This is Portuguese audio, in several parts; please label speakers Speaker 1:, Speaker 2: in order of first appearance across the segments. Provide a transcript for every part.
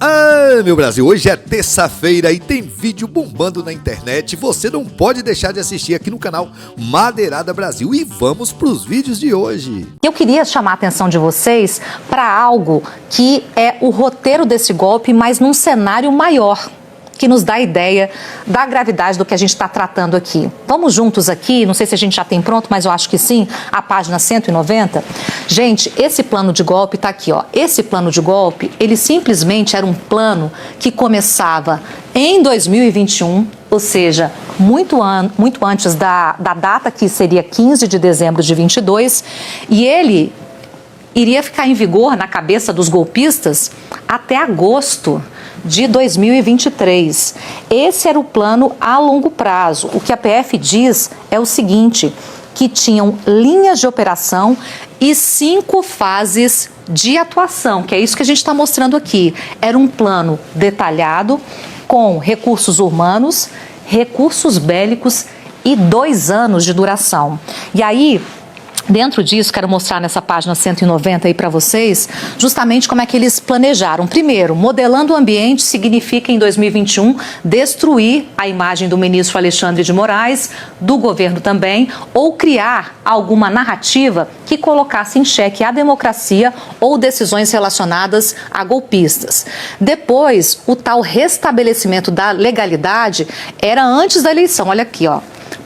Speaker 1: Ah, meu Brasil, hoje é terça-feira e tem vídeo bombando na internet. Você não pode deixar de assistir aqui no canal Madeirada Brasil. E vamos para os vídeos de hoje.
Speaker 2: Eu queria chamar a atenção de vocês para algo que é o roteiro desse golpe, mas num cenário maior, que nos dá a ideia da gravidade do que a gente está tratando aqui. Vamos juntos aqui, não sei se a gente já tem pronto, mas eu acho que sim, a página 190. Gente, esse plano de golpe está aqui, ó. Esse plano de golpe, ele simplesmente era um plano que começava em 2021, ou seja, muito antes da data que seria 15 de dezembro de 22, e ele iria ficar em vigor na cabeça dos golpistas até agosto de 2023. Esse era o plano a longo prazo. O que a PF diz é o seguinte, que tinham linhas de operação e 5 fases de atuação, que é isso que a gente está mostrando aqui. Era um plano detalhado com recursos humanos, recursos bélicos e 2 anos de duração. E aí, dentro disso, quero mostrar nessa página 190 aí para vocês, justamente como é que eles planejaram. Primeiro, modelando o ambiente significa, em 2021, destruir a imagem do ministro Alexandre de Moraes, do governo também, ou criar alguma narrativa que colocasse em xeque a democracia ou decisões relacionadas a golpistas. Depois, o tal restabelecimento da legalidade era antes da eleição. Olha aqui, ó.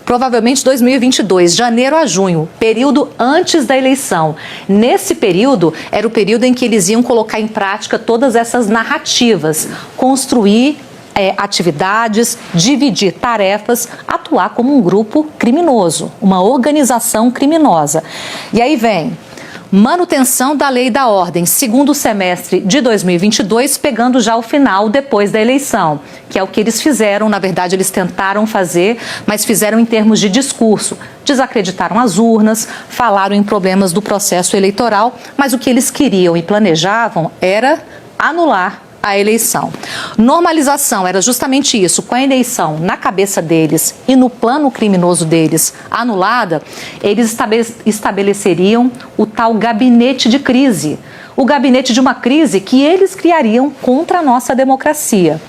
Speaker 2: Provavelmente 2022, janeiro a junho, período antes da eleição. Nesse período, era o período em que eles iam colocar em prática todas essas narrativas, construir atividades, dividir tarefas, atuar como um grupo criminoso, uma organização criminosa. E aí vem manutenção da lei e da ordem, segundo semestre de 2022, pegando já o final depois da eleição, que é o que eles fizeram. Na verdade, eles tentaram fazer, mas fizeram em termos de discurso. Desacreditaram as urnas, falaram em problemas do processo eleitoral, mas o que eles queriam e planejavam era anular a eleição. Normalização era justamente isso, com a eleição na cabeça deles e no plano criminoso deles anulada, eles estabeleceriam o tal gabinete de crise, o gabinete de uma crise que eles criariam contra a nossa democracia.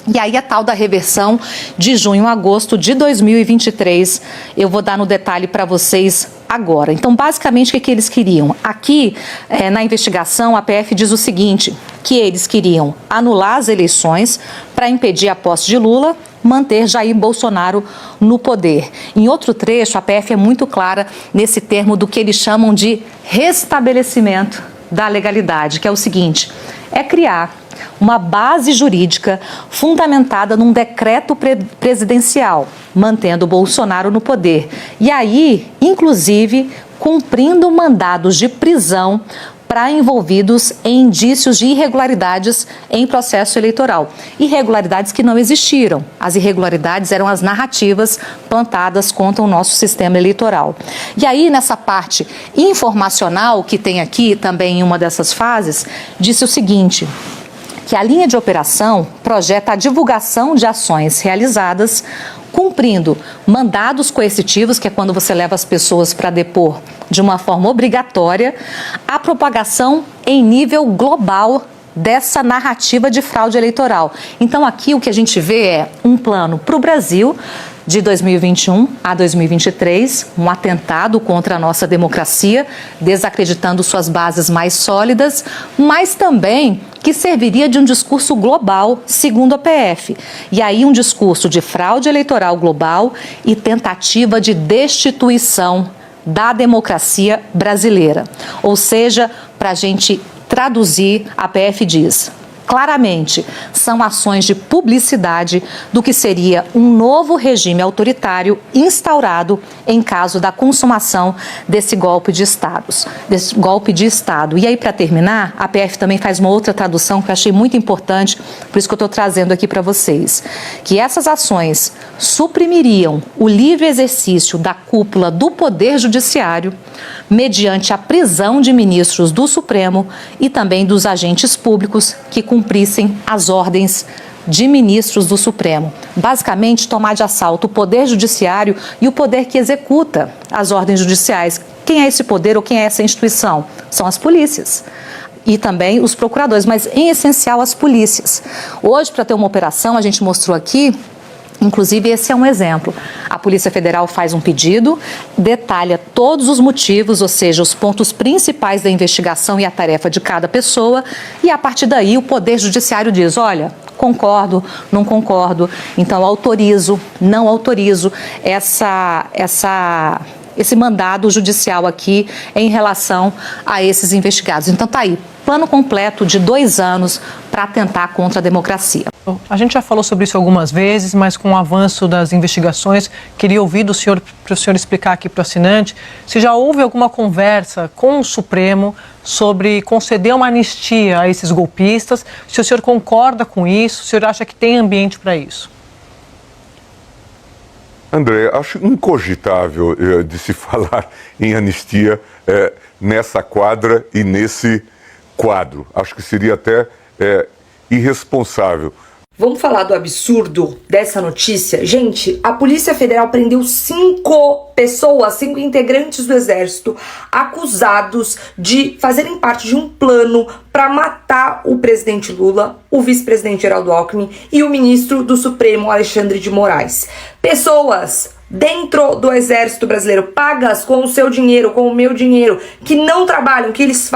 Speaker 2: E aí a tal da reversão de junho a agosto de 2023, eu vou dar no detalhe para vocês agora. Então, basicamente, o que eles queriam? Aqui, na investigação, a PF diz o seguinte, que eles queriam anular as eleições para impedir a posse de Lula, manter Jair Bolsonaro no poder. Em outro trecho, a PF é muito clara nesse termo do que eles chamam de restabelecimento da legalidade, que é o seguinte, é criar uma base jurídica fundamentada num decreto presidencial, mantendo Bolsonaro no poder. E aí, inclusive, cumprindo mandados de prisão para envolvidos em indícios de irregularidades em processo eleitoral. Irregularidades que não existiram. As irregularidades eram as narrativas plantadas contra o nosso sistema eleitoral. E aí, nessa parte informacional, que tem aqui também em uma dessas fases, disse o seguinte, que a linha de operação projeta a divulgação de ações realizadas cumprindo mandados coercitivos, que é quando você leva as pessoas para depor de uma forma obrigatória, a propagação em nível global dessa narrativa de fraude eleitoral. Então aqui o que a gente vê é um plano para o Brasil de 2021 a 2023, um atentado contra a nossa democracia, desacreditando suas bases mais sólidas, mas também que serviria de um discurso global, segundo a PF. E aí um discurso de fraude eleitoral global e tentativa de destituição da democracia brasileira. Ou seja, para a gente traduzir, a PF diz, claramente, são ações de publicidade do que seria um novo regime autoritário instaurado em caso da consumação desse golpe de Estado. E aí, para terminar, a PF também faz uma outra tradução que eu achei muito importante, por isso que eu estou trazendo aqui para vocês, que essas ações suprimiriam o livre exercício da cúpula do Poder Judiciário mediante a prisão de ministros do Supremo e também dos agentes públicos que cumprissem as ordens de ministros do Supremo. Basicamente, tomar de assalto o Poder Judiciário e o poder que executa as ordens judiciais. Quem é esse poder ou quem é essa instituição? São as polícias. e também os procuradores, mas em essencial as polícias. Hoje, para ter uma operação, a gente mostrou aqui, inclusive esse é um exemplo. A Polícia Federal faz um pedido, detalha todos os motivos, ou seja, os pontos principais da investigação e a tarefa de cada pessoa, e a partir daí o Poder Judiciário diz, olha, concordo, não concordo, então autorizo, não autorizo esse mandado judicial aqui em relação a esses investigados. Então tá aí, plano completo de 2 anos para atentar contra a democracia.
Speaker 3: A gente já falou sobre isso algumas vezes, mas com o avanço das investigações, queria ouvir do senhor, para o senhor explicar aqui para o assinante, se já houve alguma conversa com o Supremo sobre conceder uma anistia a esses golpistas, se o senhor concorda com isso, se o senhor acha que tem ambiente para isso?
Speaker 4: André, acho incogitável de se falar em anistia nessa quadra e nesse quadro. Acho que seria até irresponsável.
Speaker 5: Vamos falar do absurdo dessa notícia? Gente, a Polícia Federal prendeu 5 pessoas, 5 integrantes do Exército, acusados de fazerem parte de um plano para matar o presidente Lula, o vice-presidente Geraldo Alckmin e o ministro do Supremo, Alexandre de Moraes. Pessoas dentro do Exército Brasileiro, pagas com o seu dinheiro, com o meu dinheiro, que não trabalham, que eles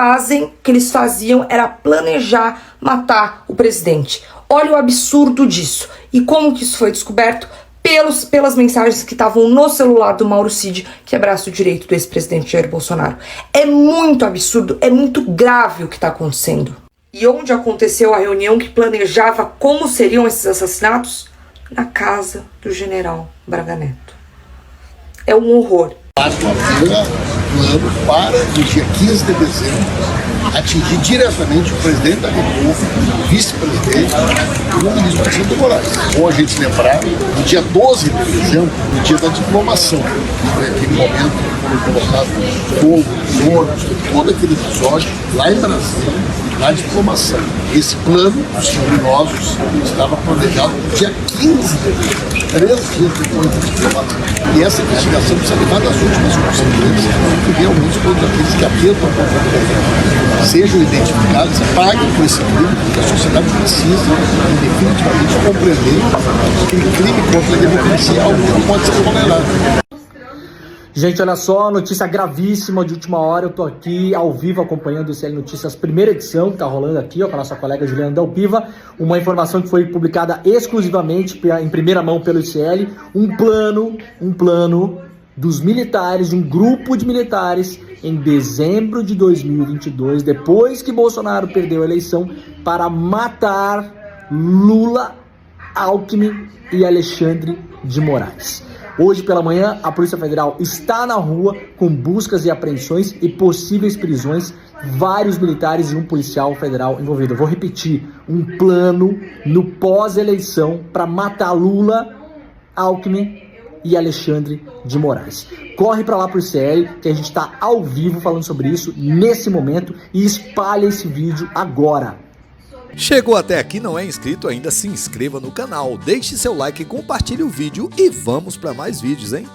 Speaker 5: faziam era planejar matar o presidente. Olha o absurdo disso. E como que isso foi descoberto? Pelas mensagens que estavam no celular do Mauro Cid, que é braço direito do ex-presidente Jair Bolsonaro. É muito absurdo, é muito grave o que está acontecendo. E onde aconteceu a reunião que planejava como seriam esses assassinatos? Na casa do general Braga Neto. É um horror.
Speaker 6: Plano para, no dia 15 de dezembro, atingir diretamente o presidente da República, o vice-presidente e o ministro Alexandre de Moraes. Bom a gente se lembrar, no dia 12 de dezembro, no dia da diplomação, naquele momento foi colocado fogo, ônibus, todo aquele episódio, lá em Brasília, na diplomação. Esse plano dos criminosos estava planejado no dia 15 de dezembro, 3 dias depois da diplomação. E essa investigação precisa levar das últimas consequências, que realmente todos aqueles que atentam contra o governo sejam identificados e paguem por esse crime, porque a sociedade precisa definitivamente compreender que o crime contra a democracia é algo que não pode ser tolerado.
Speaker 7: Gente, olha só, notícia gravíssima de última hora. Eu tô aqui ao vivo acompanhando o ICL Notícias, primeira edição, que tá rolando aqui, ó, com a nossa colega Juliana Dalpiva. Uma informação que foi publicada exclusivamente em primeira mão pelo ICL. Um plano dos militares, de um grupo de militares, em dezembro de 2022, depois que Bolsonaro perdeu a eleição, para matar Lula, Alckmin e Alexandre de Moraes. Hoje pela manhã, a Polícia Federal está na rua com buscas e apreensões e possíveis prisões, vários militares e um policial federal envolvido. Eu vou repetir, um plano no pós-eleição para matar Lula, Alckmin e Alexandre de Moraes. Corre para lá pro ICL, que a gente está ao vivo falando sobre isso nesse momento, e espalha esse vídeo agora.
Speaker 1: Chegou até aqui, não é inscrito ainda, se inscreva no canal, deixe seu like, compartilhe o vídeo e vamos para mais vídeos, hein?